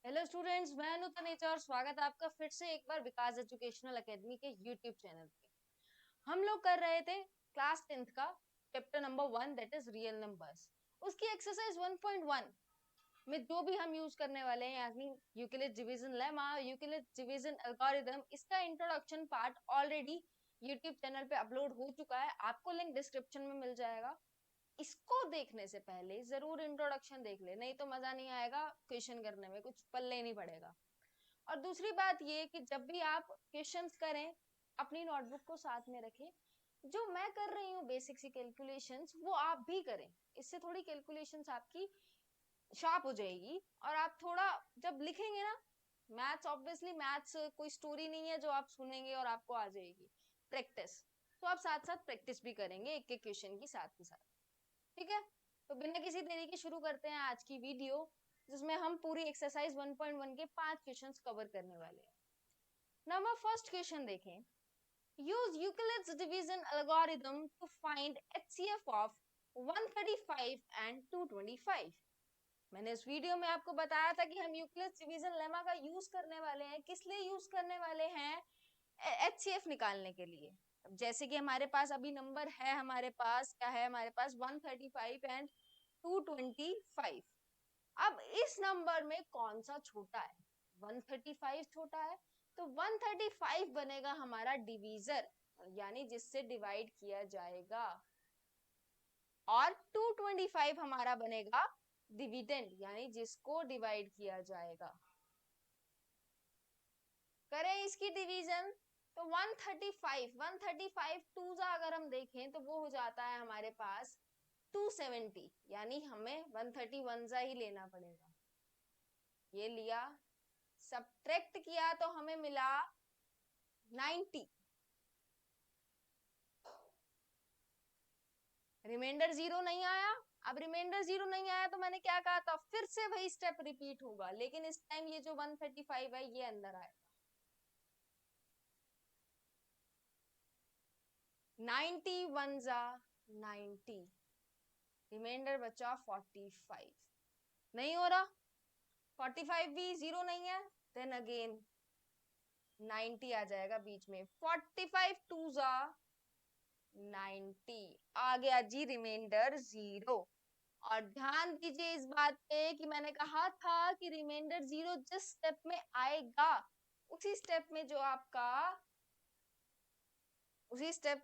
Hello students, मैं अनु तनेजा और स्वागत है आपका फिर से एक बार विकास एजुकेशनल एकेडमी के यूट्यूब चैनल पे। हम लोग कर रहे थे क्लास 10th का chapter number 1 that is real numbers. उसकी एक्सरसाइज 1.1 में जो भी हम यूज करने वाले हैं यानी Euclid division lemma, Euclid division algorithm, इसका introduction part already YouTube channel पे अपलोड हो चुका है। आपको लिंक डिस्क्रिप्शन में मिल जाएगा। इसको देखने से पहले जरूर इंट्रोडक्शन देख ले, नहीं तो मजा नहीं आएगा, क्वेश्चन करने में कुछ पल्ले नहीं पड़ेगा। और दूसरी बात ये कि जब भी आप क्वेश्चंस करें अपनी नोटबुक को साथ में रखें। जो मैं कर रही हूँ बेसिक सी कैलकुलेशंस वो आप भी करें। इससे थोड़ी कैलकुलेशंस आपकी शार्प हो जाएगी और आप थोड़ा जब लिखेंगे ना, मैथ्स ऑब्वियसली मैथ्स कोई स्टोरी नहीं है जो आप सुनेंगे और आपको आ जाएगी। प्रैक्टिस, तो आप साथ साथ प्रैक्टिस भी करेंगे एक एक क्वेश्चन की साथ के साथ। ठीक है, तो बिना किसी देरी के शुरू करते हैं आज की वीडियो, जिसमें हम पूरी एक्सरसाइज 1.1 के 5 क्वेश्चंस कवर करने वाले हैं। नंबर फर्स्ट क्वेश्चन देखें। Use Euclid's division algorithm to find HCF of 135 and 225। मैंने इस वीडियो में आपको बताया था कि हम यूक्लिड्स डिवीजन लेमा का यूज करने वाले हैं। किस लिए यूज करने वाले हैं? एचसीएफ निकालने के लिए। अब जैसे कि हमारे पास अभी नंबर है, हमारे पास क्या है, हमारे पास 135 एंड 225। अब इस नंबर में कौन सा छोटा है? 135 छोटा है, तो 135 बनेगा हमारा डिवीजर, यानी जिससे डिवाइड किया जाएगा। और 225 हमारा बनेगा डिविडेंड, यानी जिसको डिवाइड किया जाएगा। करें इसकी डिवीजन तो 135 टू जा अगर हम देखें तो वो हो जाता है हमारे पास 270, यानी हमें 131 जा ही लेना पड़ेगा। ये लिया, सब्ट्रैक्ट किया तो हमें मिला 90। रिमाइंडर जीरो नहीं आया। अब रिमाइंडर जीरो नहीं आया तो मैंने क्या कहा था, फिर से वही स्टेप रिपीट होगा, लेकिन इस टाइम ये जो 135 है ये अंदर आएगा। 90 वन जा 90, रिमाइंडर बचा 45। नहीं हो रहा, 45 भी जीरो नहीं है, देन अगेन 90 आ जाएगा बीच में। 45 टू जा 90, आ गया जी रिमाइंडर जीरो। और ध्यान दीजिए इस बात पे कि मैंने कहा था कि रिमाइंडर जीरो जिस स्टेप में आएगा उसी स्टेप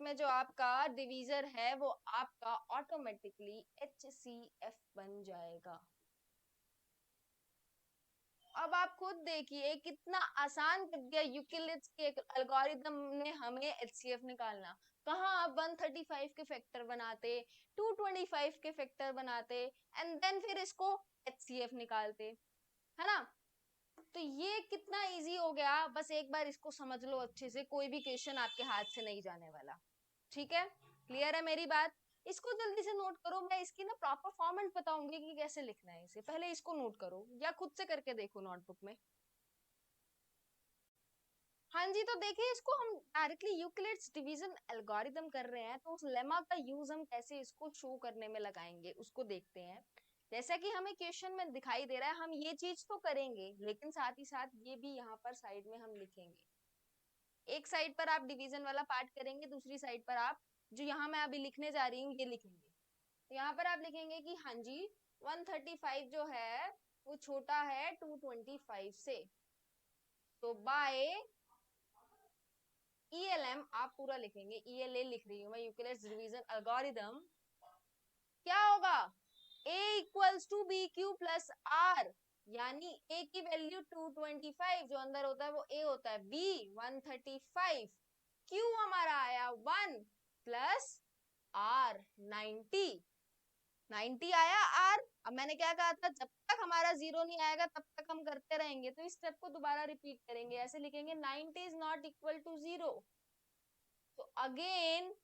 में जो आपका डिवीजर है वो आपका ऑटोमेटिकली HCF बन जाएगा। अब आप खुद देखिए कितना आसान कर दिया यूक्लिड्स के एल्गोरिथम ने हमें एचसीएफ निकालना। कहाँ आप 135 के फैक्टर बनाते, 225 के फैक्टर बनाते एंड देन फिर इसको एचसीएफ निकालते, है ना? तो ये कितना इजी हो गया, बस एक बार इसको समझ लो अच्छे से, कोई भी क्वेश्चन आपके हाथ से नहीं जाने वाला। ठीक है, क्लियर है मेरी बात? इसको जल्दी से नोट करो, मैं इसकी ना प्रॉपर फॉर्मेट बताऊंगी कि कैसे लिखना है इसे, पहले इसको नोट करो या खुद से करके देखो नोटबुक में। हाँ जी, तो देखिए इसको हम डायरेक्टली यूक्लिड्स डिवीजन एल्गोरिथम कर रहे हैं, तो उस लेमा का यूज हम कैसे इसको शो करने में लगाएंगे उसको देखते हैं। जैसा कि हमें क्वेश्चन में दिखाई दे रहा है, हम ये चीज तो करेंगे लेकिन साथ ही साथ ये भी यहाँ पर साइड में हम लिखेंगे। एक साइड पर आप डिवीजन वाला पार्ट करेंगे, दूसरी साइड पर आप जो यहाँ मैं अभी लिखने जा रही हूँ ये लिखेंगे। तो यहाँ पर आप लिखेंगे कि हाँ जी 135 जो है वो छोटा है 225 से, तो बाय ELM आप पूरा लिखेंगे, ELA लिख रही हूं मैं, यूक्लिड्स डिवीजन एल्गोरिथम। क्या होगा? A equals to b q plus r, यानी A की वैल्यू 225 जो अंदर होता है वो A होता है, B 135, Q हमारा आया 1 प्लस R 90, 90 आया R। अब मैंने क्या कहा था, जब तक हमारा जीरो नहीं आएगा तब तक हम करते रहेंगे, तो इस स्टेप को दोबारा रिपीट करेंगे, ऐसे लिखेंगे 90 is not equal to zero. तो अगेन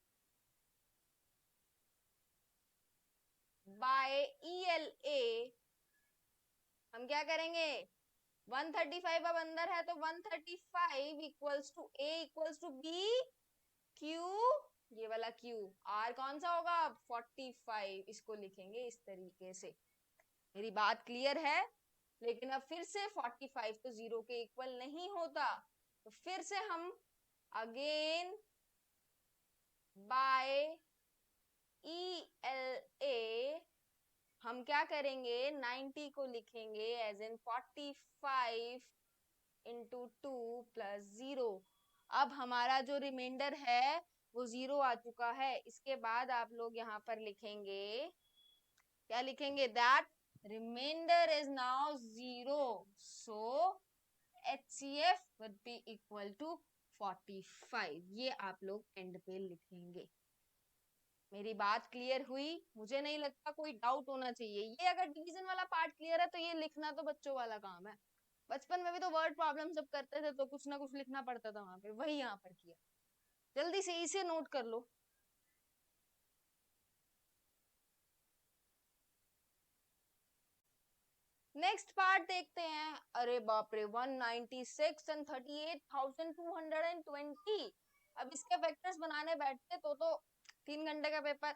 बाय ELA हम क्या करेंगे, 135 अब अंदर है तो 135 equals to A equals to B Q, ये वाला Q, R कौन सा होगा 45, इसको लिखेंगे इस तरीके से। मेरी बात क्लियर है? लेकिन अब फिर से 45 तो 0 के इक्वल नहीं होता, तो फिर से हम अगेन बाय ELA हम क्या करेंगे, 90 को लिखेंगे एज इन 45 इंटू 2 प्लस 0। अब हमारा जो रिमाइंडर है वो 0 आ चुका है। इसके बाद आप लोग यहाँ पर लिखेंगे, क्या लिखेंगे, that remainder is now 0, so HCF would be equal to 45। ये आप लोग एंड पे लिखेंगे। मेरी बात क्लियर हुई? मुझे नहीं लगता कोई डाउट होना चाहिए। ये अगर डिवीजन वाला पार्ट क्लियर है तो ये लिखना तो बच्चों वाला काम है। बचपन में भी तो वर्ड प्रॉब्लम जब करते थे तो कुछ ना कुछ लिखना पड़ता था वहां पे, वही यहाँ पर किया। जल्दी से इसे नोट कर लो। नेक्स्ट पार्ट देखते हैं। अरे बाप रे, 196 एंड 38,220। अब इसके वेक्टर्स बनाने बैठते तो 3 घंटे का पेपर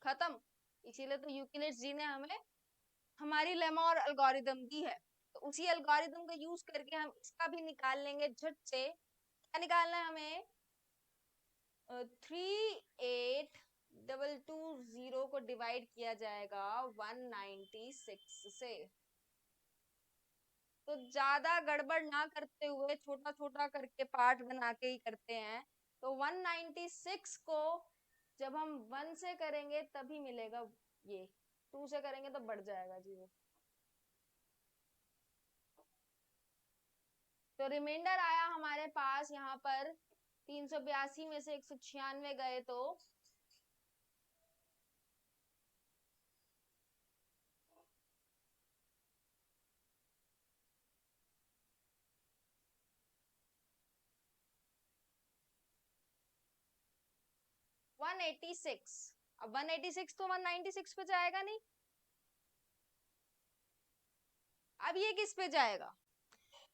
खत्म। इसीलिए तो यूक्लिड्स जी ने हमें हमारी लेमा और एल्गोरिदम दी है, तो उसी एल्गोरिदम का यूज करके हम इसका भी निकाल लेंगे झट से। क्या निकालना है हमें, 38,220 को डिवाइड किया जाएगा 196 से। तो ज्यादा गड़बड़ ना करते हुए छोटा छोटा करके पार्ट बना के ही करते हैं। तो 196 को जब हम 1 से करेंगे तभी मिलेगा, ये 2 से करेंगे तो बढ़ जाएगा जी वो। तो रिमाइंडर आया हमारे पास यहाँ पर 382 में से 196 गए तो 186। अब 186 तो 196 पे जाएगा नहीं, अब ये किस पे जाएगा,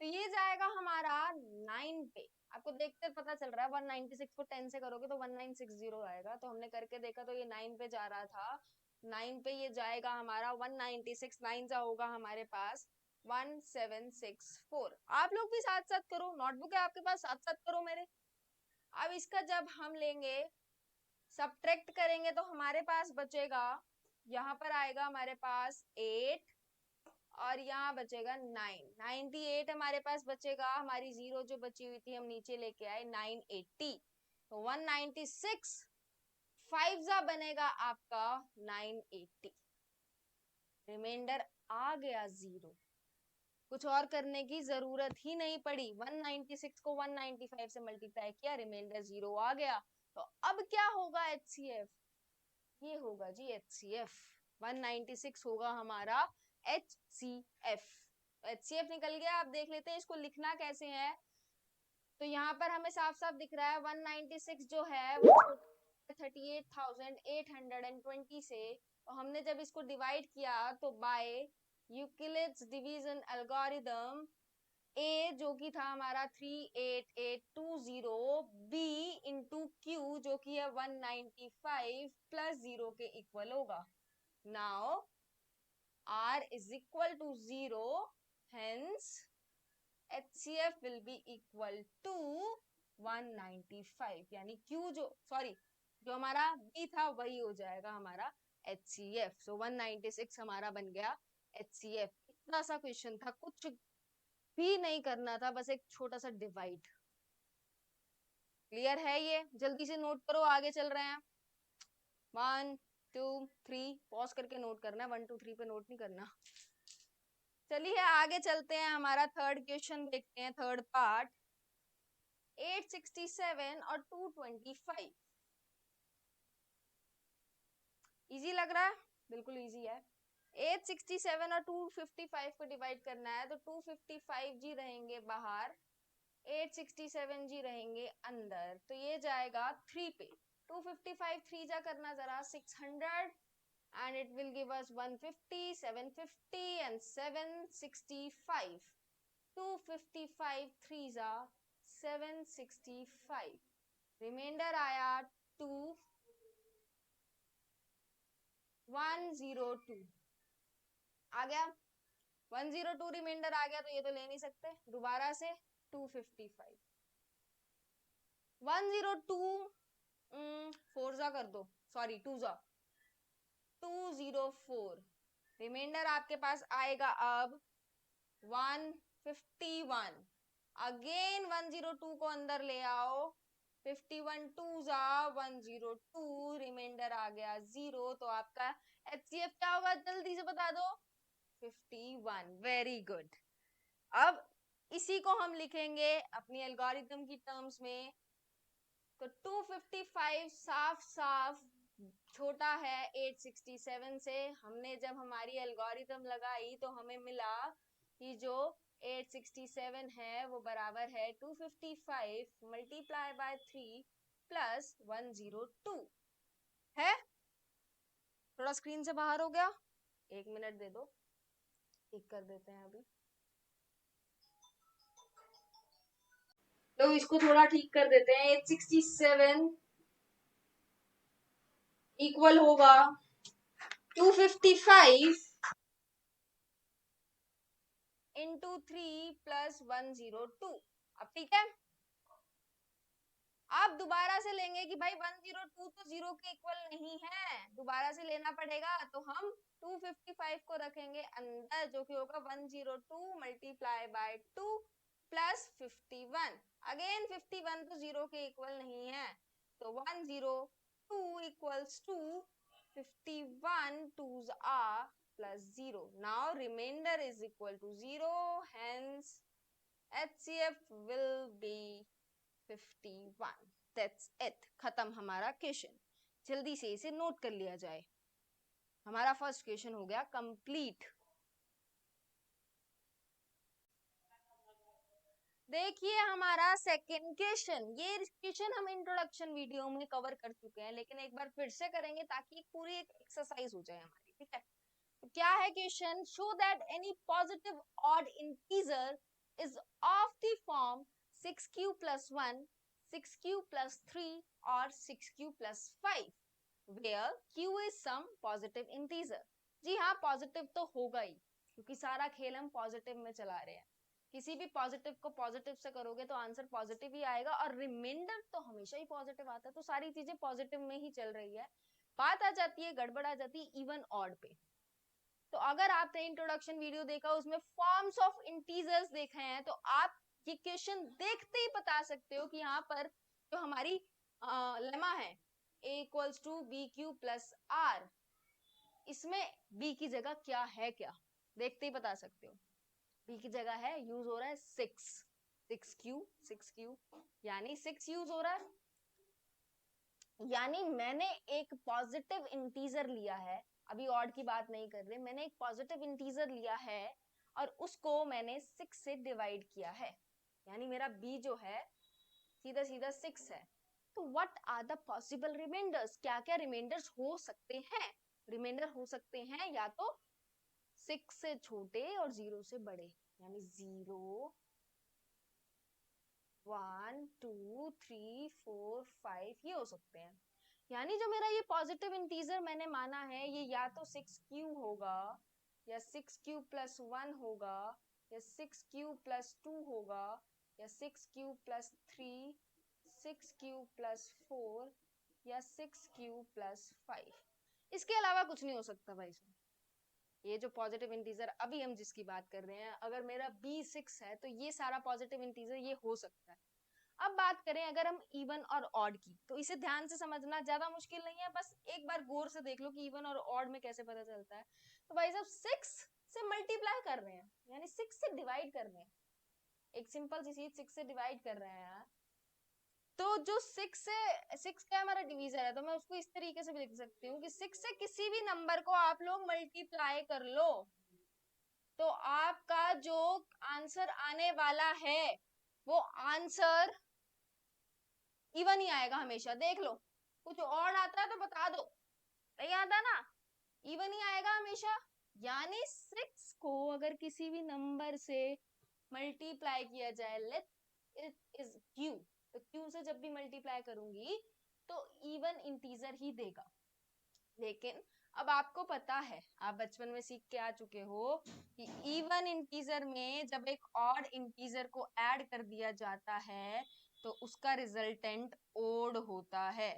तो ये जाएगा हमारा 9 पे। आपको देखते पता चल रहा है 196 को 10 से करोगे तो 1960 आएगा, तो हमने करके देखा तो ये 9 पे जा रहा था। 9 पे ये जाएगा हमारा 196, 9 जा होगा हमारे पास 1764। आप लोग भी साथ साथ करो, नोटबुक है आपके पास, साथ साथ करो मेरे। अब इसका जब हम लेंगे सब्ट्रैक्ट करेंगे तो हमारे पास बचेगा, यहाँ पर आएगा हमारे पास 8 और यहाँ बचेगा 9। 98 हमारे पास बचेगा, हमारी 0 जो बची हुई थी हम नीचे लेके आए 980। तो 196 5 जा बनेगा आपका 980। रिमाइंडर आ गया 0, कुछ और करने की जरूरत ही नहीं पड़ी। 196 को 195 से मल्टीप्लाई किया, रिमाइंडर 0 आ गया। तो अब क्या होगा HCF, ये होगा जी HCF। 196 होगा हमारा HCF। HCF निकल गया। आप देख लेते हैं इसको लिखना कैसे है। तो यहाँ पर हमें साफ साफ दिख रहा है 196 जो है वो 38,820 से, और हमने जब इसको डिवाइड किया तो by Euclid's division algorithm A जो कि था हमारा 38820, B इंटू Q जो कि है 195 प्लस 0 के इक्वल होगा। Now R is equal to 0, hence HCF will be equal to 195, यानी Q जो जो हमारा B था वही हो जाएगा हमारा HCF। सो 196 हमारा बन गया HCF। इतना सा क्वेश्चन था, कुछ भी नहीं करना था, बस एक छोटा सा डिवाइड। क्लियर है ये? जल्दी से नोट करो, आगे चल रहे हैं। 1 2 3 पॉज करके नोट करना है, 1 2 3 पे नोट नहीं करना। चलिए आगे चलते हैं, हमारा थर्ड क्वेश्चन देखते हैं, थर्ड पार्ट। 867 और 225 इजी लग रहा है? बिल्कुल इजी है। 867 और 255 को डिवाइड करना है, तो 255 जी रहेंगे बाहर, 867 जी रहेंगे अंदर, तो ये जाएगा 3 पे। 255 3 जा करना जरा 600 and it will give us 150, 750 and 765। 255 3 जा 765, रिमाइंडर आया 2102 आ गया। 102 रिमाइंडर आ गया तो ये तो ले नहीं सकते, दोबारा से 255। 102 4 जा कर दो, सॉरी 2 जा 204, रिमाइंडर आपके पास आएगा अब 151। अगेन 102 को अंदर ले आओ, 51 2 जा 102, रिमाइंडर आ गया 0, तो आपका HCF क्या होगा जल्दी से बता दो, 51। Very good. अब इसी को हम लिखेंगे अपनी एल्गोरिथम की टर्म्स में, तो 255 साफ साफ छोटा है 867 से। हमने जब हमारी एल्गोरिथम लगाई तो हमें मिला कि जो 867 है वो बराबर है 255 मल्टीप्लाई बाय 3 प्लस 102 है। थोड़ा स्क्रीन से बाहर हो गया, 1 मिनट दे दो, ठीक कर देते हैं अभी। तो इसको थोड़ा ठीक कर देते हैं। 867 इक्वल होगा 255 इंटू 3 प्लस 102। अब ठीक है, आप दोबारा से लेंगे कि भाई 102 तो 0 के इक्वल नहीं है, दोबारा से लेना पड़ेगा, तो हम 255 को रखेंगे अंदर, जो कि होगा 102 मल्टीप्लाई बाय 2 प्लस 51। अगेन 51 तो 0 के इक्वल नहीं है, तो 102 equals to 51 2s are plus 0. Now remainder is equal to 0, hence HCF will be 51. That's it. खत्म हमारा क्वेश्चन। जल्दी से इसे नोट कर लिया जाए। हमारा फर्स्ट क्वेश्चन हो गया कंप्लीट। देखिए हमारा सेकंड क्वेश्चन, ये क्वेश्चन हम इंट्रोडक्शन वीडियो में कवर कर चुके हैं, लेकिन एक बार फिर से करेंगे ताकि पूरी एक एक्सरसाइज हो जाए हमारी, ठीक है। तो क्या है question, show that any positive odd integer is of the form 6q plus 1, 6q plus 3 और 6q plus 5 where q is some positive integer। जी हाँ, पॉजिटिव तो होगा ही, क्योंकि सारा खेल हम पॉजिटिव में चला रहे हैं। किसी भी पॉजिटिव को पॉजिटिव से करोगे तो आंसर पॉजिटिव ही आएगा, और रिमाइंडर तो हमेशा ही पॉजिटिव आता है, तो सारी चीजें पॉजिटिव में ही चल रही है। बात आ जाती है, गड़बड़ आ जाती है इवन ऑड पे। तो अगर आपने इंट्रोडक्शन वीडियो देखा, उसमें फॉर्म्स ऑफ इंटीजर्स देखे हैं, तो आप ये क्वेश्चन देखते ही बता सकते हो कि यहाँ पर जो हमारी लेमा है a equals to b q plus r, इसमें b की जगह क्या है, क्या देखते ही बता सकते हो। b की जगह है, यूज हो रहा है 6q, यानी 6 यूज हो रहा है, यानी मैंने एक पॉजिटिव इंटीजर लिया है, अभी ऑड की बात नहीं कर रहे, मैंने एक पॉजिटिव इंटीजर लिया है और उसको मैंने 6 से डिवाइड किया है, यानी मेरा b जो है सीधा सीधा 6 है। तो what are the possible remainders, क्या क्या रिमाइंडर्स हो सकते हैं। रिमाइंडर हो सकते हैं या तो 6 से छोटे और 0 से बड़े, यानी 0 1 2 3 4 5 ये हो सकते हैं। यानी जो मेरा ये पॉजिटिव इंटीजर मैंने माना है, ये या तो 6q होगा, या 6q plus 1 होगा, या 6q plus 2 होगा, या 6q plus 3, 6q plus 4, या 6q plus 5। इसके अलावा कुछ नहीं हो सकता भाई साहब। ये जो पॉजिटिव इंटीजर अभी हम जिसकी बात कर रहे हैं, अगर मेरा b 6 है तो ये सारा पॉजिटिव इंटीजर ये हो सकता है। अब बात करें अगर हम इवन और ऑड की, तो इसे ध्यान से समझना, ज्यादा मुश्किल नहीं है, बस एक बार गौर से देख लो कि इवन और ऑड में कैसे पता चलता है। तो भाई साहब 6 से मल्टीप्लाई कर रहे हैं, यानी 6 से डिवाइड कर रहे हैं, एक सिंपल सी चीज 6 से डिवाइड कर रहे हैं, तो जो 6 का हमारा डिवीजर है, तो मैं उसको इस तरीके से भी लिख सकती हूँ कि 6 से किसी भी नंबर को आप लोग मल्टीप्लाई कर लो, तो आपका जो आंसर आने वाला है वो आंसर इवन ही आएगा हमेशा। देख लो, कुछ और आता है तो बता दो, नहीं आता ना, इवन ही आएगा हमेशा। यानी 6 को अगर किसी भी नंबर से मल्टीप्लाई किया जाए, लेट इट इज q, तो q से जब भी मल्टीप्लाई करूंगी तो इवन इंटीजर ही देगा। लेकिन अब आपको पता है, आप बचपन में सीख के आ चुके हो कि इवन इंटीजर में जब एक ऑड इंटीजर को ऐड कर दिया जाता है तो उसका रिजल्टेंट ओड होता है,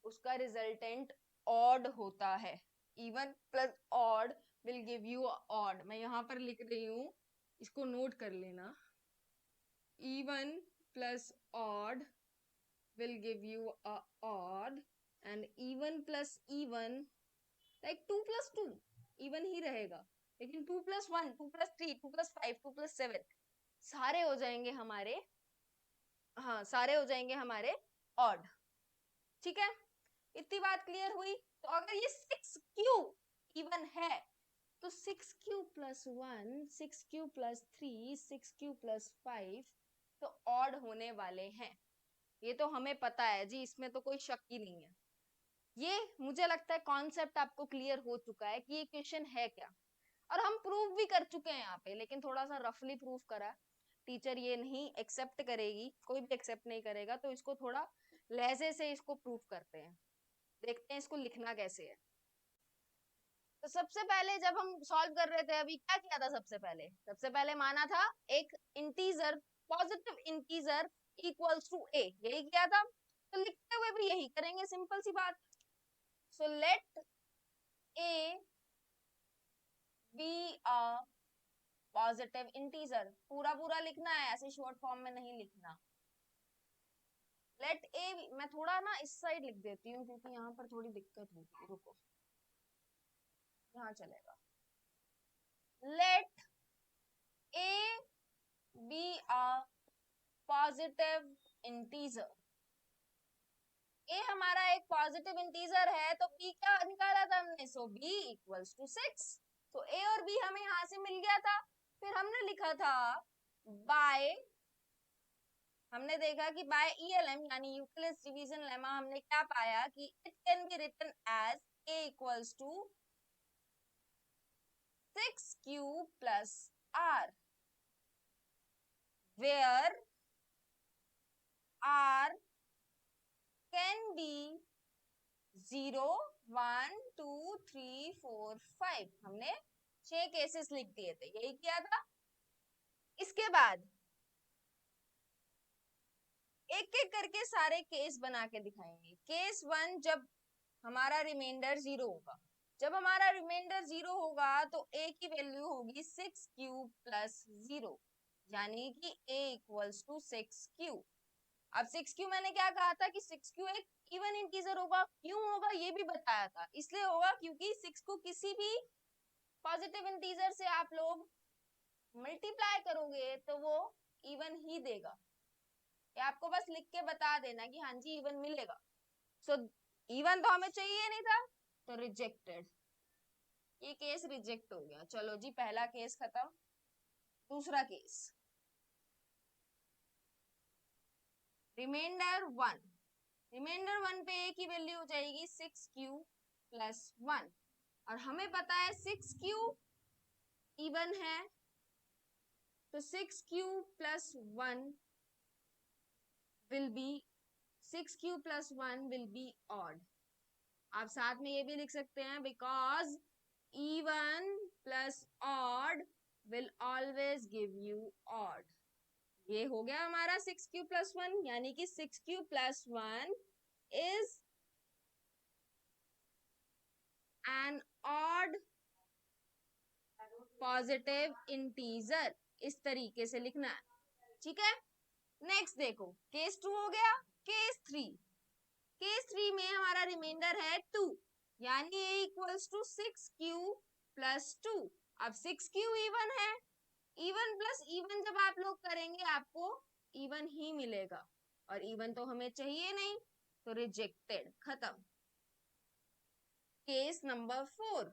उसका रिजल्टेंट ऑड होता है। Even plus odd will give you odd. मैं यहां पर लिख रही हूं, इसको नोट कर लेना। even plus odd will give you a odd, and even plus even like 2 plus 2 even ही रहेगा, लेकिन 2 plus 1, 2 plus 3, 2 plus 5, 2 plus 7 सारे हो जाएंगे हमारे, हाँ सारे हो जाएंगे हमारे ऑड। ठीक है, इतनी बात क्लियर हुई। तो अगर ये 6q इवन है तो 6q plus 1, 6q plus 3, 6q plus 5 तो ऑड होने वाले हैं। ये तो हमें पता है जी, इसमें तो कोई शक ही नहीं है। ये मुझे लगता है कॉन्सेप्ट आपको क्लियर हो चुका है कि ये क्वेश्चन है क्या, और हम प्रूव भी कर चुके हैं यहाँ पे, लेकिन थोड़ा सा रफली प्रूव करा। टीचर ये नहीं एक्सेप्ट करेगी, कोई भी एक्सेप्ट नहीं करेगा, तो इसको थोड़ा लहजे से इसको प्रूव करते हैं, देखते हैं इसको लिखना कैसे है। तो सबसे पहले जब हम सॉल्व कर रहे थे अभी, क्या किया था? सबसे पहले माना था एक integer, positive integer equals to A, यही किया था। तो लिखते हुए भी यही करेंगे, सिंपल सी बात। So let A B a positive integer, पूरा पूरा लिखना है, ऐसे शॉर्ट फॉर्म में नहीं लिखना। लेट ए, मैं थोड़ा ना इस साइड लिख देती हूँ क्योंकि यहाँ पर थोड़ी दिक्कत होगी, रुको यहाँ चलेगा। Let A B a positive integer, A हमारा एक पॉजिटिव इंटीजर है, तो बी क्या निकाला था हमने? सो बी इक्वल्स टू 6। तो ए और बी हमें यहां से मिल गया था। फिर हमने लिखा था बाय, हमने देखा कि बाय ईएलएम यानी यूक्लिड्स डिवीजन लेमा, हमने क्या पाया कि it can be written as a equals to 6q plus r, where r can be 0, 1, 2, 3, 4, 5। हमने 6 केसेस लिख दिए थे, यही किया था। इसके बाद एक एक करके सारे केस बना के दिखाएंगे। केस 1, जब हमारा रिमाइंडर 0 होगा, जब हमारा रिमाइंडर 0 होगा तो a की वैल्यू होगी 6q प्लस 0, यानी कि a इक्वल्स टू 6q। अब 6q मैंने क्या कहा था कि 6q एक इवन इंटीजर होगा। क्यों होगा ये भी बताया था, इसलिए होगा क्योंकि 6 को किसी भी पॉजिटिव इंटीजर से आप लोग मल्टीप्लाई करोगे तो वो इवन ही देगा। ये आपको बस लिख के बता देना कि हाँ जी इवन मिलेगा। सो इवन तो हमें चाहिए नहीं था, तो रिजेक्टेड, ये केस रिजेक्ट हो गया। चलो जी, पहला केस खत्म। दूसरा केस, रिमाइंडर 1, रिमाइंडर 1 पे a की वैल्यू हो जाएगी 6q प्लस 1, और हमें पता है 6q इवन है, तो 6q plus 1 will be 6q plus 1 will be odd. आप साथ में ये भी लिख सकते हैं because even plus odd will always give you odd. ये हो गया हमारा 6q प्लस 1, यानी कि 6q plus 1 is an odd positive integer, इस तरीके से लिखना है। ठीक है, नेक्स्ट देखो, केस 2 हो गया। केस 3, केस 3 में हमारा रिमाइंडर है 2, यानी a equals to 6q plus 2। अब 6q इवन है, इवन प्लस इवन जब आप लोग करेंगे आपको इवन ही मिलेगा, और इवन तो हमें चाहिए नहीं, तो रिजेक्टेड, खत्म। Case number 4,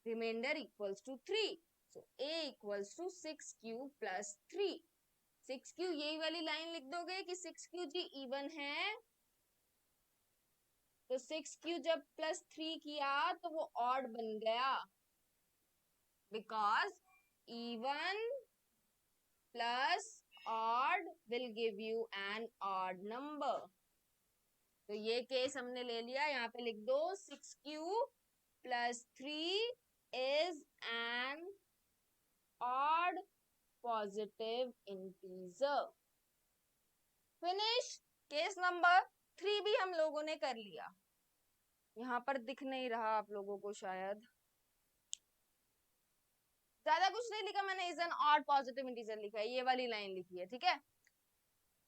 remainder equals to 3, so a equals to 6q plus 3। 6q यही वाली लाइन लिख दोगे कि 6q जी इवन है, तो 6q जब प्लस 3 किया तो वो ऑड बन गया, because even plus odd will give you an odd number. तो ये केस हमने ले लिया, यहाँ पे लिख दो 6q plus 3 is an odd positive integer. Finish. Case number 3 भी हम लोगों ने कर लिया। यहाँ पर दिख नहीं रहा आप लोगों को शायद, ज्यादा कुछ नहीं लिखा मैंने, is an odd positive integer लिखा है, ये वाली लाइन लिखी है, ठीक है।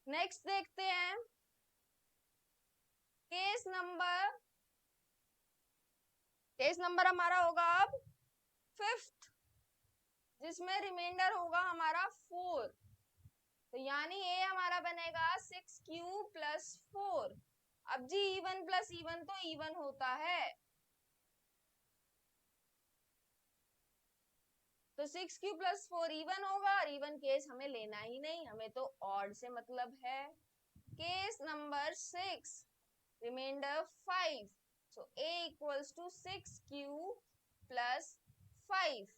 नेक्स्ट देखते हैं केस नंबर हमारा होगा अब 5th, जिसमें रिमाइंडर होगा हमारा 4। तो यानी ये हमारा बनेगा 6q plus 4। अब जी इवन प्लस इवन तो इवन होता है, तो 6q plus 4 इवन होगा, और इवन केस हमें लेना ही नहीं, हमें तो ऑड से मतलब है। Case number 6, remainder 5, so a equals to 6q plus 5।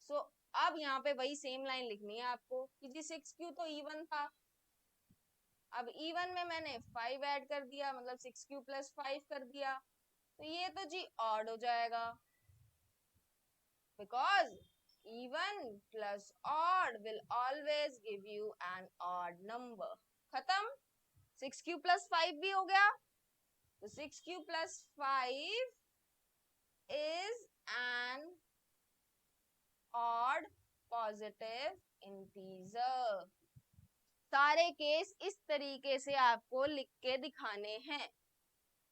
so अब यहाँ पे वही सेम लाइन लिखनी है आपको कि जी 6q तो इवन था, अब इवन में मैंने 5 ऐड कर दिया, मतलब 6q plus 5 कर दिया, तो ये तो जी ऑड हो जाएगा, because even plus odd will always give you an odd number। खत्म। 6q plus 5 भी हो गया, तो 6q plus 5 is an odd positive integer। सारे केस इस तरीके से आपको लिख के दिखाने हैं।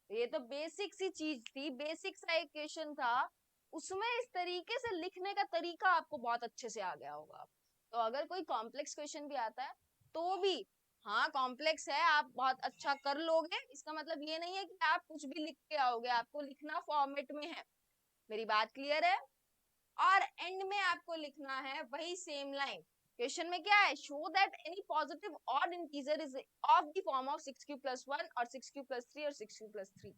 ये तो बेसिक सी चीज थी, बेसिक सा इक्वेशन था, उसमें इस तरीके से लिखने का तरीका आपको बहुत अच्छे से आ गया होगा। तो अगर कोई कॉम्प्लेक्स क्वेश्चन भी आता है तो भी, हाँ कॉम्प्लेक्स है, आप बहुत अच्छा कर लोगे, इसका मतलब ये नहीं है कि आप कुछ भी लिख के आओगे, आपको लिखना फॉर्मेट में है। मेरी बात क्लियर है? और एंड में आपको लिखना है वही सेम लाइन। क्वेश्चन में क्या है, show that any positive odd integer is of the form of 6q plus 1 और 6q plus 3 और 6q plus 3,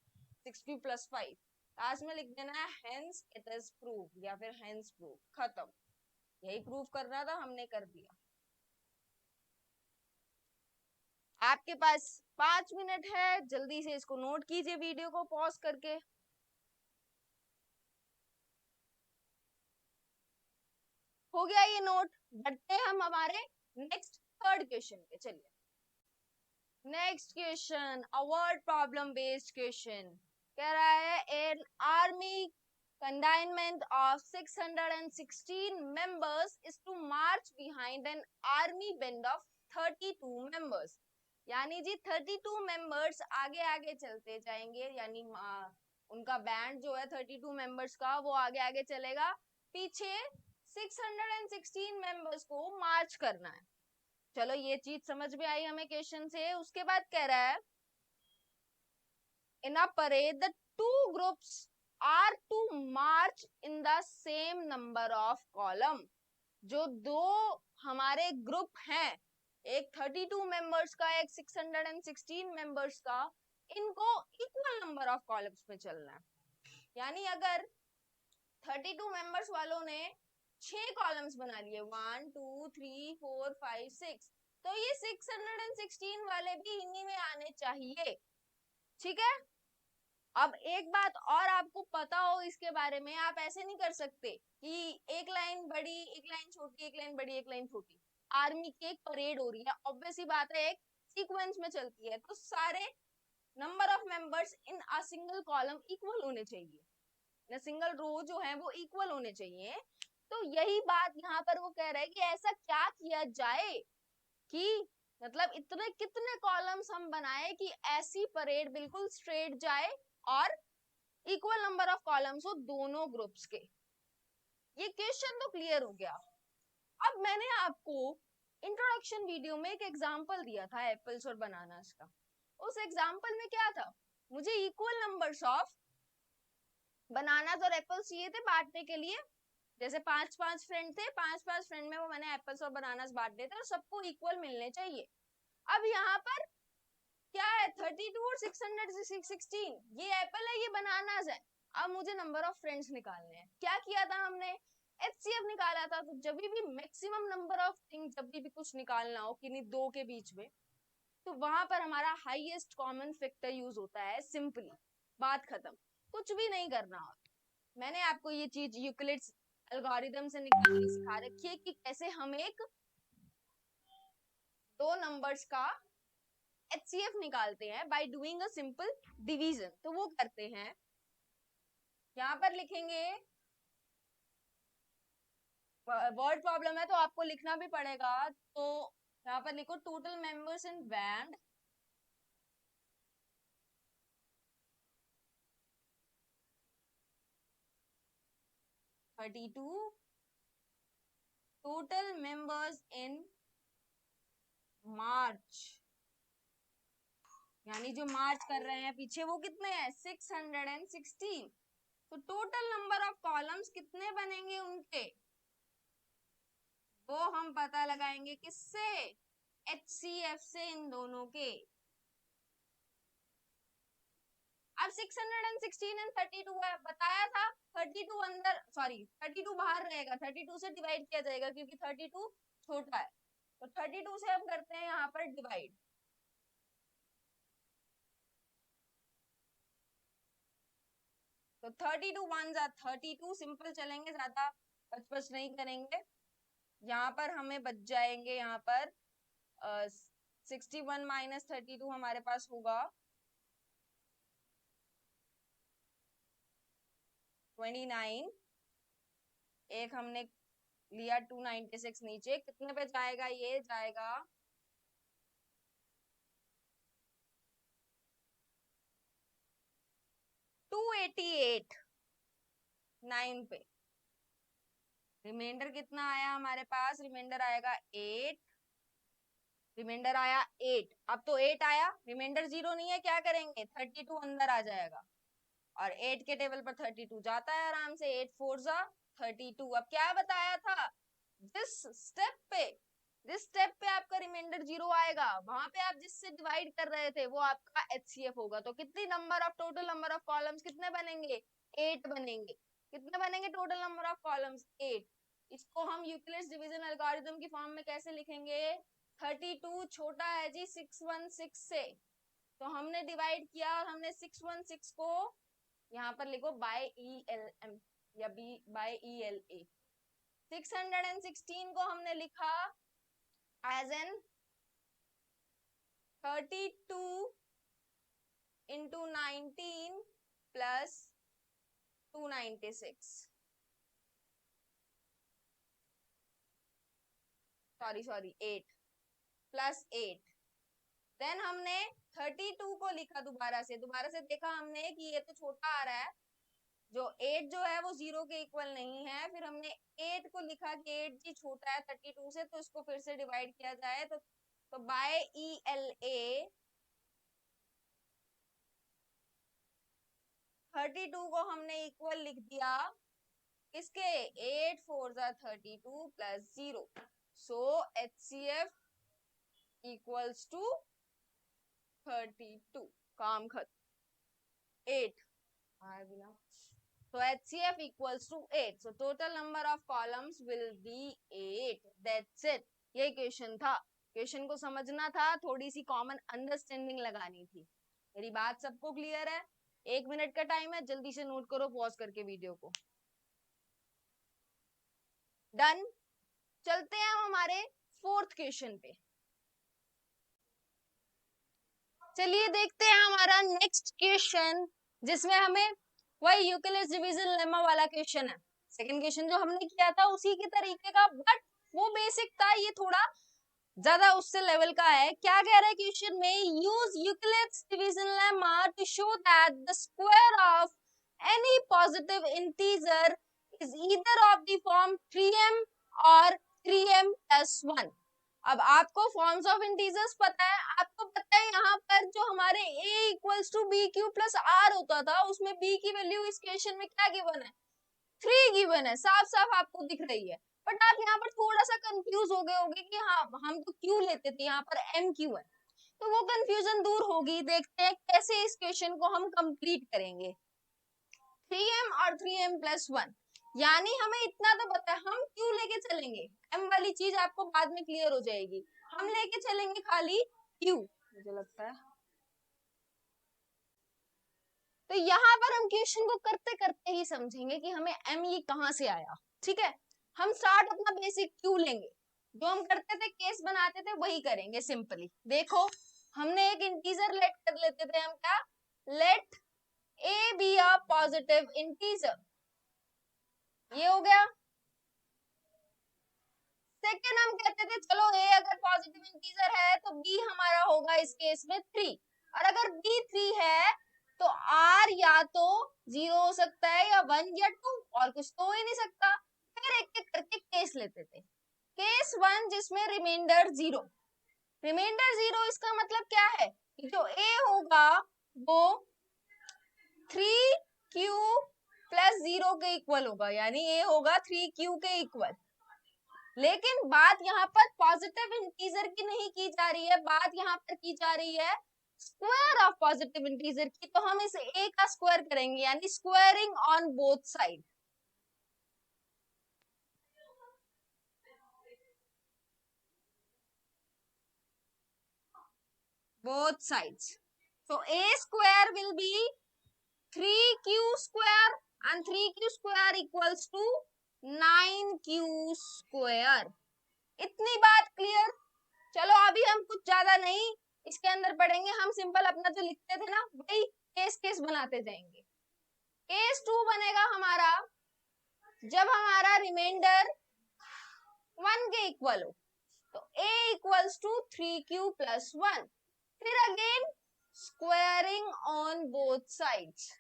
6q plus 5। Last में लिख देना है हेंस इट इज प्रूव, या फिर हेंस प्रूव। खत्म। यही प्रूव करना था, हमने कर दिया। आपके पास 5 मिनट है, जल्दी से इसको नोट कीजिए वीडियो को पॉज करके। हो गया ये नोट। बढ़ते हैं हम हमारे नेक्स्ट थर्ड क्वेश्चन पे। चलिए next question, a word problem based question. कह रहा है an army contingent of 616 members is to march behind an army band of 32 members। यानी जी 32 members आगे आगे चलते जाएंगे, यानी उनका बैंड जो है 32 members का वो आगे आगे चलेगा, पीछे 616 members को मार्च करना है। चलो ये चीज समझ में आई हमें क्वेश्चन से। उसके बाद कह रहा है in a parade the two groups are to march in the same number of column. जो दो हमारे ग्रुप हैं, एक 32 मेंबर्स का, एक 616 मेंबर्स का, इनको इक्वल नंबर ऑफ कॉलम्स में चलना है। यानी अगर 32 मेंबर्स वालों ने 6 कॉलम्स बना लिए, 1 2 3 4 5 6, तो ये 616 वाले भी इन्हीं में आने चाहिए। ठीक है। अब एक बात और आपको पता हो इसके बारे में, आप ऐसे नहीं कर सकते कि एक लाइन बड़ी एक लाइन छोटी, एक लाइन बड़ी एक लाइन छोटी। आर्मी की एक परेड हो रही है, ऑब्वियस ही बात है, एक सीक्वेंस में चलती है, तो सारे number of members in a single column equal होने चाहिए, सिंगल रो जो है वो इक्वल होने चाहिए। तो यही बात यहाँ पर वो कह रहा है कि ऐसा क्या किया जाए कि मतलब इतने कितने कॉलम्स हम बनाए कि ऐसी परेड बिल्कुल स्ट्रेट जाए और इक्वल नंबर ऑफ कॉलम्स हो दोनों ग्रुप्स के। ये क्वेश्चन तो क्लियर हो गया। अब मैंने आपको इंट्रोडक्शन वीडियो में एक एग्जांपल दिया था एप्पल्स और बनानास का। उस एग्जांपल में क्या था, मुझे इक्वल नंबर्स ऑफ बनानास और एप्पल्स चाहिए थे बांटने के लिए। जैसे 5-5 फ्रेंड थे, 5-5 फ्रेंड में वो मैंने एप्पल्स और बनानास बांट दिए थे और सबको इक्वल मिलने चाहिए। अब यहाँ पर क्या है, 32 और 616, ये एप्पल है, ये बनानास है। अब मुझे नंबर ऑफ फ्रेंड्स निकालने हैं। क्या किया था हमने, एचसीएफ निकाला था। तो जब भी मैक्सिमम नंबर ऑफ थिंग, जब भी कुछ निकालना हो किन्हीं दो के बीच में, तो वहां पर हमारा हाईएस्ट कॉमन फैक्टर यूज होता है सिंपली, बात खत्म, कुछ भी नहीं करना। मैंने आपको ये चीज यूक्लिड्स एल्गोरिथम से निकालनी सिखा रखी है कि कैसे हम एक दो नंबर्स का HCF निकालते हैं by doing a simple division. तो वो करते हैं, यहाँ पर लिखेंगे, वर्ड प्रॉब्लम है तो आपको लिखना भी पड़ेगा, तो यहाँ पर लिखो total members in band total members in march, यानी जो मार्च कर रहे हैं पीछे वो कितने हैं 616। तो टोटल नंबर ऑफ कॉलम्स कितने बनेंगे उनके, वो हम पता लगाएंगे किससे, HCF से, इन दोनों के। अब 616 एंड 32 है, बताया था 32 अंदर, सॉरी 32 बाहर रहेगा, 32 से डिवाइड किया जाएगा क्योंकि 32 छोटा है। तो 32 से हम करते हैं यहाँ पर डिवाइड, तो 32 1 जा 32, सिंपल चलेंगे, ज्यादा बच नहीं करेंगे। यहाँ पर हमें बच जाएंगे, यहाँ पर 61 माइनस 32 हमारे पास होगा 29। एक हमने लिया 296, नीचे कितने पे जाएगा, ये जाएगा 288 9 पे। रिमाइंडर कितना आया हमारे पास, रिमाइंडर आएगा 8, रिमाइंडर आया 8। अब तो 8 आया, रिमाइंडर 0 नहीं है, क्या करेंगे 32 अंदर आ जाएगा, और 8 के टेबल पर 32 जाता है आराम से, 8 4 जा 32। अब क्या बताया था, जिस स्टेप पे आपका रिमाइंडर 0 आएगा, वहां पे आप जिससे डिवाइड कर रहे थे वो आपका HCF होगा। तो कितनी number of total number of columns कितने बनेंगे, 8 बनेंगे। कितने बनेंगे टोटल नंबर ऑफ कॉलम्स, 8। इसको हम यूक्लिड्स डिवीजन एल्गोरिथम की फॉर्म में कैसे लिखेंगे, 32 छोटा है जी 616 से, तो हमने डिवाइड किया और हमने 616 को यहाँ पर लिखो बाय ELM या बाय ELA। 616 को हमने लिखा as an 32 into 19 plus 296, sorry 8 plus 8। Then हमने 32 को लिखा दोबारा से देखा हमने कि ये तो छोटा आ रहा है, जो 8 जो है वो 0 के इक्वल नहीं है, फिर हमने 8 को लिखा कि 8 जी छोटा है 32 से, तो इसको फिर से डिवाइड किया जाए, तो बाय ELA 32 को हमने इक्वल लिख दिया किसके, 8 4 जा 32 plus 0। So HCF equals to 32, काम खत्म। 8 so HCF equals to 8, so total number of columns will be 8, that's it। ये क्वेश्चन था, क्वेश्चन को समझना था, थोड़ी सी कॉमन अंडरस्टैंडिंग लगानी थी। मेरी बात सबको क्लियर है, 1 मिनट का टाइम है, जल्दी से नोट करो पॉज करके वीडियो को। डन, चलते हैं हम हमारे फोर्थ क्वेश्चन पे। चलिए देखते हैं हमारा नेक्स्ट क्वेश्चन, जिसमें हमें वही यूक्लिड्स डिवीजन लेमा वाला क्वेश्चन है। सेकंड क्वेश्चन जो हमने किया था उसी के तरीके का, बट वो बेसिक था, ये थोड़ा ज्यादा उससे लेवल का है। क्या कह रहा है क्वेश्चन में, use Euclid's division lemma to show that the square of any positive integer is either of the form 3m और 3m plus 1। अब आपको फॉर्म्स ऑफ इंटीजर्स पता है, आपको पता है यहाँ पर जो हमारे a equals to b q plus r होता था, उसमें b की वैल्यू इस क्वेश्चन में क्या गिवन है, 3 गिवन है, साफ साफ आपको दिख रही है। बट आप यहाँ पर थोड़ा सा कंफ्यूज हो गए होंगे कि हाँ हम तो q लेते थे, यहाँ पर m क्यों है, तो वो कंफ्यूजन दूर होगी। देखते हैं कैसे इस क्वेश्चन को हम कंप्लीट करेंगे। 3m और 3m plus 1, यानी हमें इतना तो पता है, हम क्यों लेके चलेंगे, m वाली चीज आपको बाद में क्लियर हो जाएगी, हम लेके चलेंगे खाली q, मुझे लगता है। तो यहाँ पर हम क्वेश्चन को करते करते ही समझेंगे कि हमें m ये कहाँ से आया। ठीक है, हम स्टार्ट अपना बेसिक क्यू लेंगे, जो हम करते थे केस बनाते थे वही करेंगे सिंपली। देखो हमने एक इंटीजर लेट कर लेते थे, हम क्या let a be a positive integer, ये हो गया। सेकेंड हम कहते थे चलो a अगर पॉजिटिव इंटीजर है तो b हमारा होगा इस केस में 3, और अगर b 3 है तो r या तो 0 हो सकता है या 1 या 2, और कुछ तो हो ही नहीं सकता। फिर एक एक करके केस लेते थे। केस 1 जिसमें रिमाइंडर 0, रिमाइंडर 0 इसका मतलब क्या है कि जो a होगा वो 3q प्लस 0 के इक्वल होगा, यानी a होगा 3q के इक्वल। लेकिन बात यहाँ पर पॉजिटिव इंटीजर की नहीं की जा रही है, बात यहाँ पर की जा रही है स्क्वायर ऑफ पॉजिटिव इंटीजर की। तो हम इसे a का स्क्वायर करेंगे, यानी squaring on both side. both sides. So a square will be 3q square and 3q square equals to 9q square. इतनी बात क्लियर। चलो अभी हम कुछ ज्यादा नहीं इसके अंदर पढ़ेंगे, हम सिंपल अपना जो लिखते थे ना वही केस केस बनाते जाएंगे। केस 2 बनेगा हमारा जब हमारा रिमाइंडर 1 के इक्वल हो, तो a equals to 3q plus 1। फिर again squaring on both sides.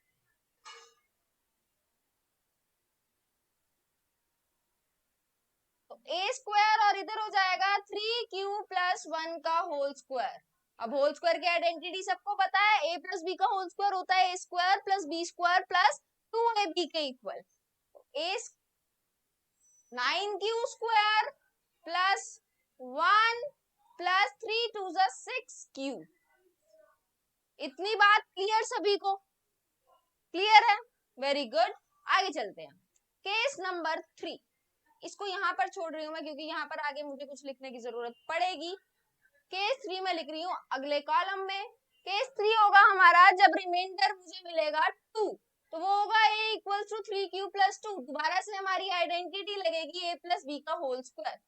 तो a स्क्वायर और इधर हो जाएगा 3q प्लस 1 का होल स्क्वायर। अब होल स्क्वायर की आइडेंटिटी सबको पता है, a प्लस बी का होल स्क्वायर होता है a square plus b square plus 2ab के equal. a 9q square plus 1 plus 3 two 6q। इतनी बात क्लियर सभी को? क्लियर है, वेरी गुड। आगे चलते हैं केस नंबर 3। इसको यहाँ पर छोड़ रही हूँ मैं क्योंकि यहाँ पर आगे मुझे कुछ लिखने की जरूरत पड़ेगी। केस 3 में लिख रही हूँ अगले कॉलम में। केस 3 होगा हमारा जब रिमाइंडर मुझे मिलेगा 2, तो वो होगा a equals to 3q plus 2। दोबारा से हमारी आइडेंटिटी लगेगी a प्लस बी का होल स्क्वायर।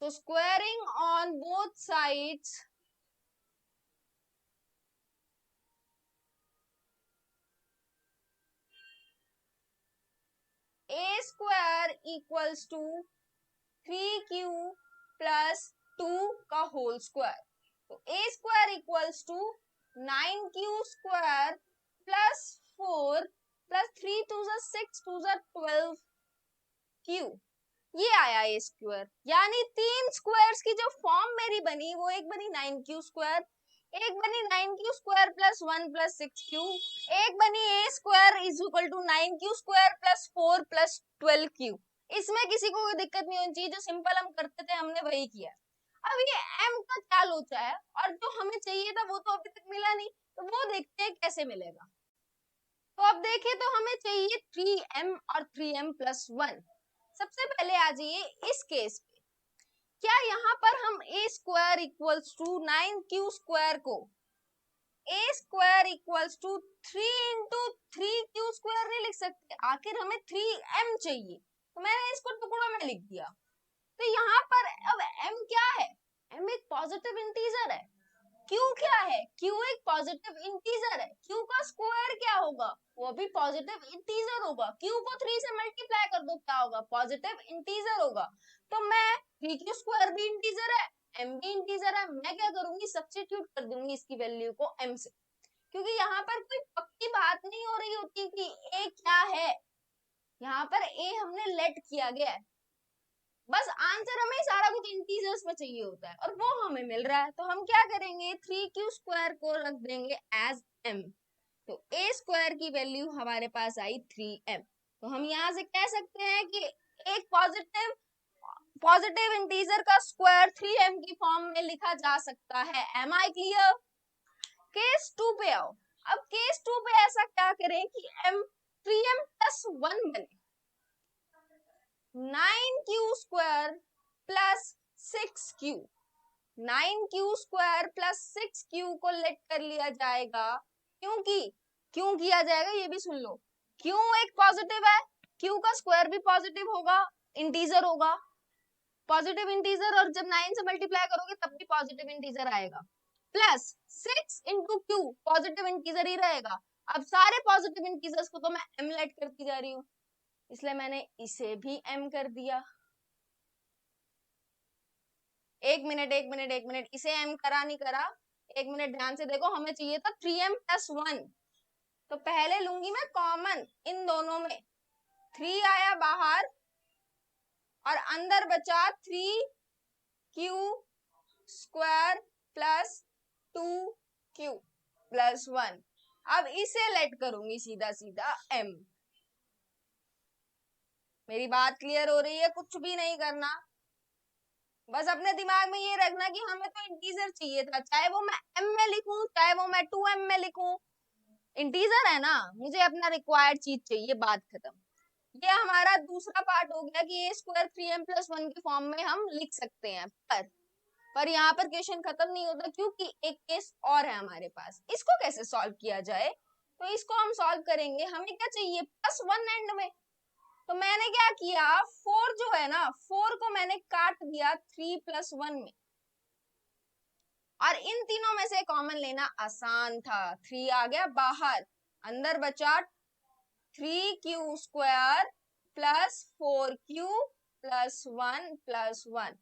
तो squaring on both sides a square equals to 3q plus 2 का होल स्क्वायर। तो a square equals to 9q square plus 4 plus 3 two 6 two 12q, ये आया a स्क्वायर। यानी तीन squares की जो फॉर्म मेरी बनी वो एक बनी 9q स्क्वायर, एक बनी 9q square plus 1 plus 6q, एक बनी a square is equal to 9q square plus 4 plus 12q। इसमें किसी को कोई दिक्कत नहीं होनी चाहिए, जो सिंपल हम करते थे हमने वही किया। अब ये m का क्या लोचा है, और जो हमें चाहिए था वो तो अभी तक मिला नहीं, तो वो देखते हैं कैसे मिलेगा। तो अब देखें तो हमें चाहिए 3m और 3m प्लस 1। सबसे पहले आ जाइए इस केस पे, क्या यहाँ पर हम a square equals to 9q square को a square equals to 3 into 3q square नहीं लिख सकते? आखिर हमें 3m चाहिए, तो मैंने इसको टुकड़ों में लिख दिया। तो यहाँ पर अब m क्या है? m एक पॉजिटिव इंटीजर है। q क्या है? q एक पॉजिटिव इंटीजर है। q का स्क्वायर क्या होगा? वो भी पॉजिटिव इंटीजर होगा। q को 3 से मल्टीप्लाई कर दो, क्या होगा? पॉजिटिव इंटीजर होगा। तो मैं 3q स्क्वायर भी इंटीजर है, m भी इंटीजर है, मैं क्या करूंगी? सब्स्टिट्यूट कर दूंगी इसकी वैल्यू को m से, क्योंकि यहाँ पर कोई पक्की बात नहीं हो रही होती कि a क्या है। यहाँ पर a हमने लेट किया गया है, बस आंसर हमें सारा कुछ इंटीजर्स में चाहिए होता है और वो हमें मिल रहा है। तो हम क्या करेंगे? 3q स्क्वायर को रख देंगे एज m। तो a स्क्वायर की वैल्यू हमारे पास आई 3m। तो हम यहाँ से कह सकते हैं कि एक पॉजिटिव इंटीजर का स्क्वायर 3m की फॉर्म में लिखा जा सकता है। M I clear? केस 2 पे आओ। अब केस 2 पे ऐसा क्या करें कि m 3m प्लस 1 बने। 9q square plus 6q, 9q² plus 6q को लेट कर लिया जाएगा, क्योंकि क्यों किया जाएगा ये भी सुन लो। क्यों एक पॉजिटिव है, क्यू का स्क्वायर भी पॉजिटिव होगा, इंटीजर होगा, पॉजिटिव इंटीजर, और जब 9 से मल्टीप्लाई करोगे तब भी पॉजिटिव इंटीजर आएगा, plus 6 into q positive integer ही रहेगा। अब सारे पॉजिटिव इंटीजर्स को तो मैं m लेट करती जा रही हूँ, इसलिए मैंने इसे भी m कर दिया। एक मिनट, इसे m करा नहीं करा, एक मिनट ध्यान से देखो, हमें चाहिए था 3m प्लस 1, तो पहले लूंगी मैं कॉमन इन दोनों में, 3 आया बाहर और अंदर बचा 3q square plus 2q plus 1। अब इसे लेट करूंगी सीधा सीधा m। मेरी बात क्लियर हो रही है? कुछ भी नहीं करना, बस अपने दिमाग में ये रखना कि हमें तो इंटीजर चाहिए था, चाहे वो मैं m में लिखूं चाहे वो मैं 2m में लिखूं, इंटीजर है ना, मुझे अपना रिक्वायर्ड चीज चाहिए, बात खत्म। ये हमारा दूसरा पार्ट हो गया कि a² 3m प्लस 1 के फॉर्म में हम लिख सकते हैं, पर यहाँ पर क्वेश्चन खत्म नहीं होता, क्योंकि एक केस और है हमारे पास। इसको कैसे सॉल्व किया जाए? तो इसको हम सॉल्व करेंगे, हमें क्या चाहिए, +1 एंड में। तो मैंने क्या किया, 4 जो है ना, 4 को मैंने काट दिया 3 + 1 में, और इन तीनों में से कॉमन लेना आसान था, 3 आ गया बाहर, अंदर बचा 3q² plus 4q plus 1 plus 1,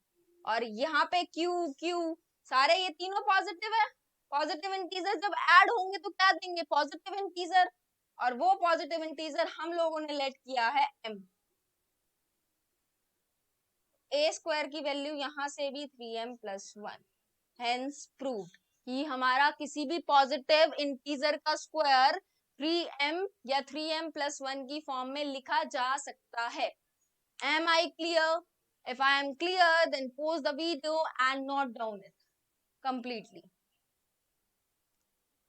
और यहाँ पे q सारे ये तीनों पॉजिटिव है, पॉजिटिव इंटीजर जब ऐड होंगे तो क्या देंगे, पॉजिटिव इंटीजर, और वो पॉजिटिव इंटीजर हम लोगों ने लेट किया है m। a² की वैल्यू यहाँ से भी 3m प्लस 1, हेंस प्रूव्ड कि हमारा किसी भी पॉजिटिव इंटीजर का स्क्वायर 3m या 3m प्लस 1 की फॉर्म में लिखा जा सकता है। Am I clear? If I am clear, then pause the video and note down it completely.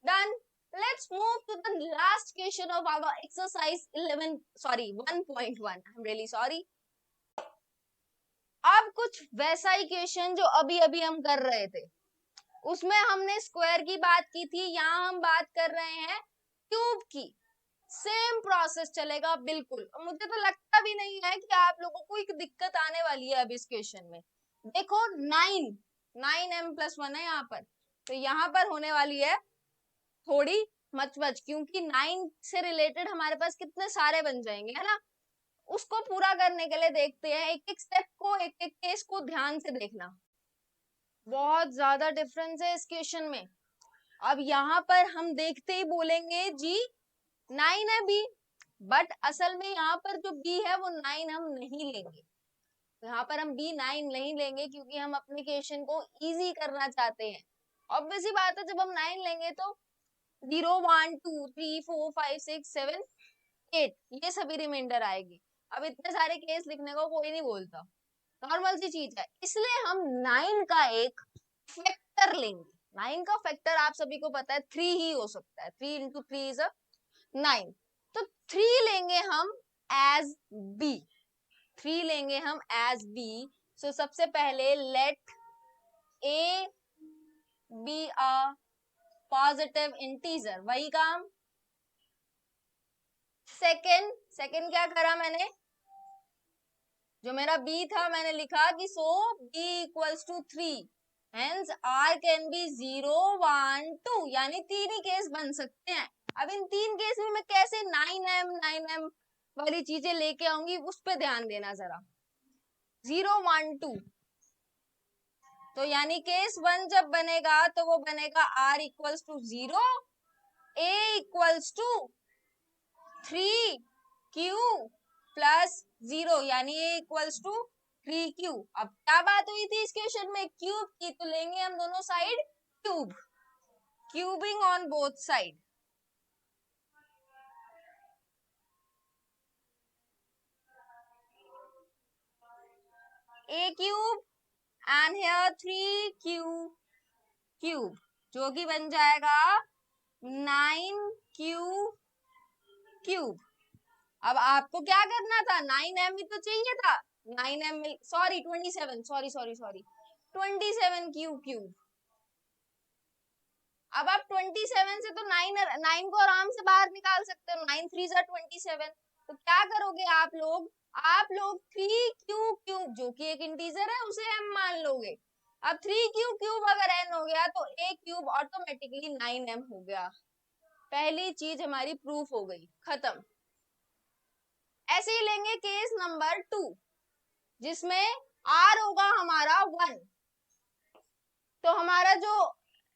Done. Let's move to the last question of our exercise 1.1. I'm really sorry. अब कुछ वैसा ही question जो अभी अभी हम कर रहे थे, उसमें हमने स्क्वायर की बात की थी, यहाँ हम बात कर रहे हैं क्यूब की। सेम प्रोसेस चलेगा बिल्कुल, मुझे तो लगता भी नहीं है कि आप लोगों को एक दिक्कत आने वाली है अब इस क्वेश्चन में। देखो 9m प्लस 1 है यहाँ पर, तो यहाँ पर होने वाली है थोड़ी मचमच, क्योंकि 9 से रिलेटेड हमारे पास कितने सारे बन जाएंगे, है ना। उसको पूरा करने के लिए देखते हैं एक एक स्टेप को, एक एक केस को ध्यान से देखना, बहुत ज्यादा डिफरेंस है इस क्वेश्चन में। अब यहाँ पर हम देखते ही बोलेंगे जी 9 है बी, बट असल में यहाँ पर जो बी है वो 9 हम नहीं लेंगे, यहाँ पर हम बी 9 नहीं लेंगे, क्योंकि हम अपने क्वेश्चन को इजी करना चाहते हैं। ऑब्वियस ही बात है, जब हम 9 लेंगे तो 0 1 2 3 4 5 6 7 8 ये सभी रिमाइंडर आएगी। अब इतने सारे केस लिखने को कोई नहीं बोलता, नॉर्मल सी चीज है, इसलिए हम 9 का एक फैक्टर लेंगे। 9 का फैक्टर आप सभी को पता है 3 ही हो सकता है, 3 into 3 is 9, तो 3 लेंगे हम एज बी, 3 लेंगे हम एज बी। सो सबसे पहले let A B a positive integer, वही काम। सेकेंड क्या करा मैंने, जो मेरा b था मैंने लिखा कि so b equals to 3, hence r can be 0 1 2, यानी 3 ही केस बन सकते हैं। अब इन 3 केस में मैं कैसे 9m वाली चीजें लेके आऊंगी, उस पे ध्यान देना जरा। 0 1 2, तो यानी केस 1 जब बनेगा तो वो बनेगा r equals to 0, a equals to 3q plus 0, यानी a इक्वल्स टू 3q। अब क्या बात हुई थी इस क्वेश्चन में, क्यूब की, तो लेंगे हम दोनों side cube, cubing on both side. a cube and here 3q cube, जो कि बन जाएगा 9q क्यूब। अब आपको क्या करना था, 9m ही तो चाहिए था, 9m सॉरी 27 सॉरी 27 क्यूब। अब आप 27 से तो 9 को आराम से बाहर निकाल सकते हो, 9 3 जा 27। तो क्या करोगे आप लोग 3 क्यूब जो कि एक इंटीजर है उसे m मान लोगे। अब 3 क्यूब अगर n हो गया तो a क्यूब ऑटोमेटिकली 9m हो गया। पहली चीज हमारी प्रूफ हो गई, खत्म। ऐसे ही लेंगे केस नंबर 2 जिसमें r होगा हमारा 1। तो हमारा जो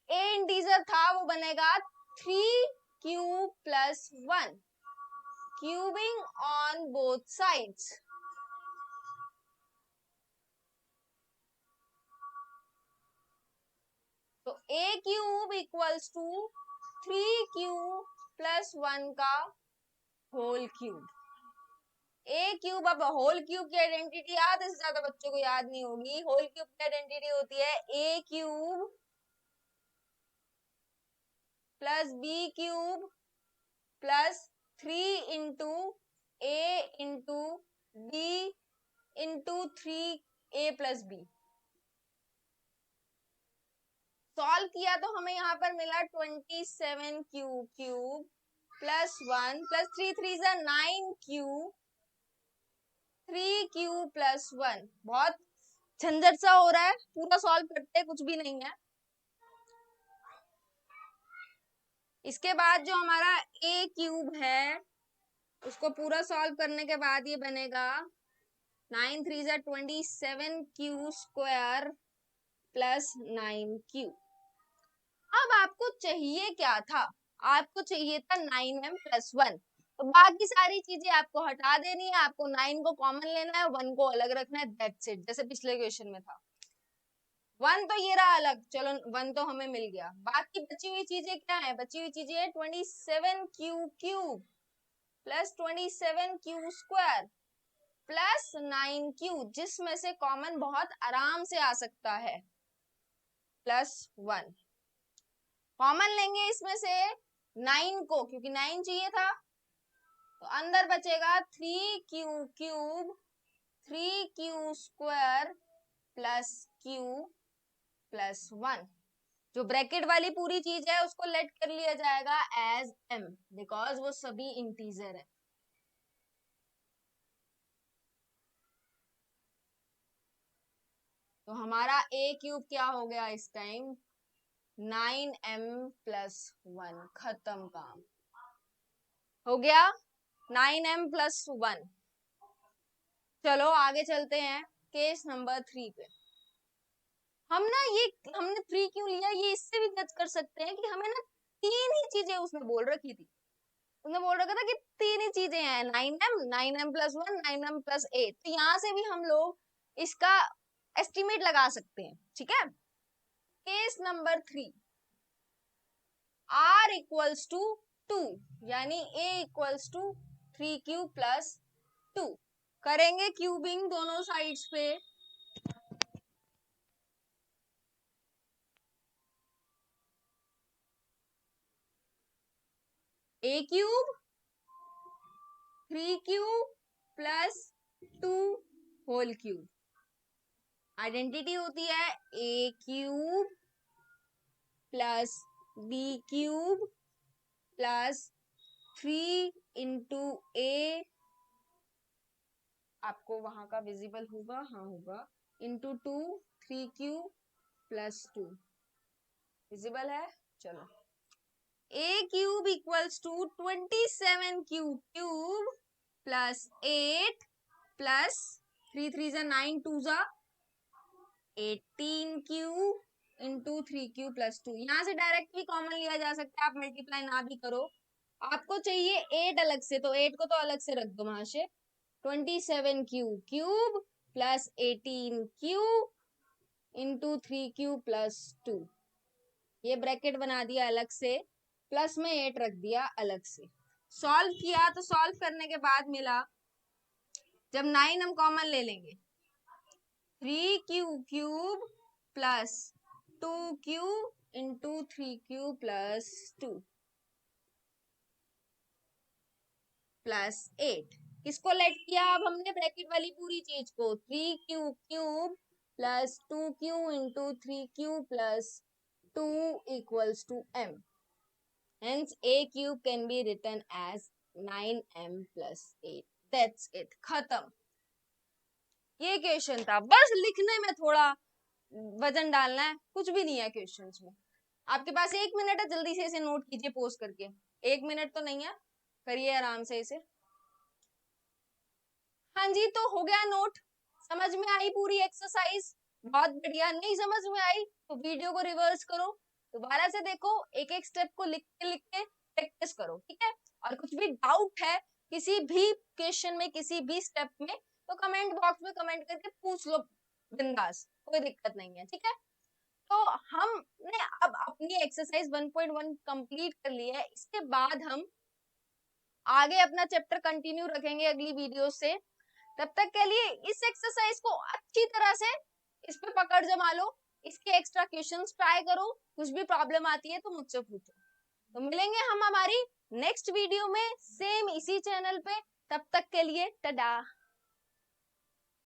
a इंटीजर था वो बनेगा 3 cube plus 1, cubing on both sides. तो a cube equals to 3 cube plus 1 का होल क्यूब। a क्यूब, अब होल क्यूब की आइडेंटिटी याद है, इससे ज्यादा बच्चों को याद नहीं होगी। होल क्यूब की आइडेंटिटी होती है a cube plus b cube plus 3 into a into b into 3a plus b। Solve किया तो हमें यहाँ पर मिला 27 क्यूब प्लस 1 प्लस 3 3 जा 9 क्यूब, 3 क्यूब प्लस 1। बहुत झंझट सा हो रहा है, पूरा सॉल्व करते हैं, कुछ भी नहीं है। इसके बाद जो हमारा a क्यूब है उसको पूरा सॉल्व करने के बाद ये बनेगा 9 3 जा 27 क्यू स्क्वायर प्लस 9 क्यू। अब आपको चाहिए क्या था? आपको चाहिए था 9m प्लस 1। तो बाकी सारी चीजें आपको हटा देनी है, आपको 9 को कॉमन लेना है, 1 को अलग रखना है, दैट्स इट। जैसे पिछले क्वेश्चन में था 1 तो ये रहा अलग, चलो 1 तो हमें मिल गया। बाकी बची हुई चीजें क्या है? बची हुई चीजें है 27 cube plus 27 Q square plus 9 Q, जिसमें से कॉमन बहुत आराम से आ सकता है प्लस 1। कॉमन लेंगे इसमें से 9 को, क्योंकि 9 चाहिए था। तो अंदर बचेगा 3 cube 3 Q square plus Q plus 1। जो ब्रैकेट वाली पूरी चीज है उसको लेट कर लिया जाएगा एज m, बिकॉज वो सभी इंटीजर है। तो हमारा a क्यूब क्या हो गया इस टाइम? 9m plus 1। खत्म, काम हो गया 9m प्लस 1। चलो आगे चलते हैं केस नंबर 3 पे। हमने 3 क्यों लिया, ये इससे भी जज कर सकते हैं कि हमें ना 3 ही चीजें उसने बोल रखी थी। उसने बोल रखा था कि 3 ही चीजें हैं, 9m प्लस 1, 9m प्लस 8। तो यहाँ से भी हम लोग इसका एस्टिमेट लगा सकते हैं, ठीक है। Case number 3, r equals to 2, यानी a equals to 3 cube plus 2। करेंगे क्यूबिंग दोनों साइड्स पे। a cube 3 cube plus 2 whole cube. Identity होती है a cube plus b cube plus 3 into a, आपको वहां का विजिबल होगा, हाँ होगा, इंटू 2 3 क्यूब प्लस 2 विजिबल है। चलो a cube equals to 27 cube plus 8 plus 3 3 जा 9 2 जा 18 क्यूब इंटू 3 क्यूब प्लस 2। यहाँ से डायरेक्ट भी कॉमन लिया जा सकता है, आप मल्टीप्लाई ना भी करो। आपको चाहिए 8 अलग से, तो 8 को तो अलग से रख दो वहां से। 27 cube plus 18 cube into 3 cube plus 2, ये ब्रैकेट बना दिया अलग से, प्लस में 8 रख दिया अलग से। सॉल्व किया तो सॉल्व करने के बाद मिला, जब 9 हम कॉमन ले लेंगे, 3 cube plus 2 cube into 3 cube plus 2 plus 8। किसको लेट किया? अब हमने ब्रैकेट वाली पूरी चीज को, 3 cube plus 2q into 3q plus 2 equals to m. Hence a cube can be written as 9m plus 8. That's it. खत्म. ये क्वेश्चन था. बस लिखने में थोड़ा वजन डालना है, कुछ भी नहीं है क्वेश्चंस में. आपके पास 1 मिनट है, जल्दी से इसे नोट कीजिए पोस्ट करके. 1 मिनट तो नहीं है, करिए आराम से इसे. हाँ जी, तो हो गया नोट. समझ में आई पूरी एक्सरसाइज? बहुत बढ़िया. नहीं समझ में आई तो वीडियो को रिवर्स करो, दोबारा से देखो, एक एक स्टेप को लिख के प्रैक्टिस करो, ठीक है? और कुछ भी डाउट है किसी भी क्वेश्चन में, किसी भी स्टेप में, तो कमेंट बॉक्स में कमेंट करके पूछ लो बिंदास, कोई दिक्कत नहीं है, ठीक है? तो हमने अब अपनी एक्सरसाइज 1.1 कंप्लीट कर ली है. इसके बाद हम आगे अपना चैप्टर कंटिन्यू रखेंगे अगली वीडियो से. तब तक के लिए इस एक्सरसाइज को अच्छी तरह से इस पे पकड़ जमा लो, इसके एक्स्ट्रा क्वेश्चंस ट्राई करो. कुछ भी प्रॉब्लम आती है तो मुझसे पूछो. तो मिलेंगे हम हमारी नेक्स्ट वीडियो में सेम इसी चैनल पे. तब तक के लिए टाटा.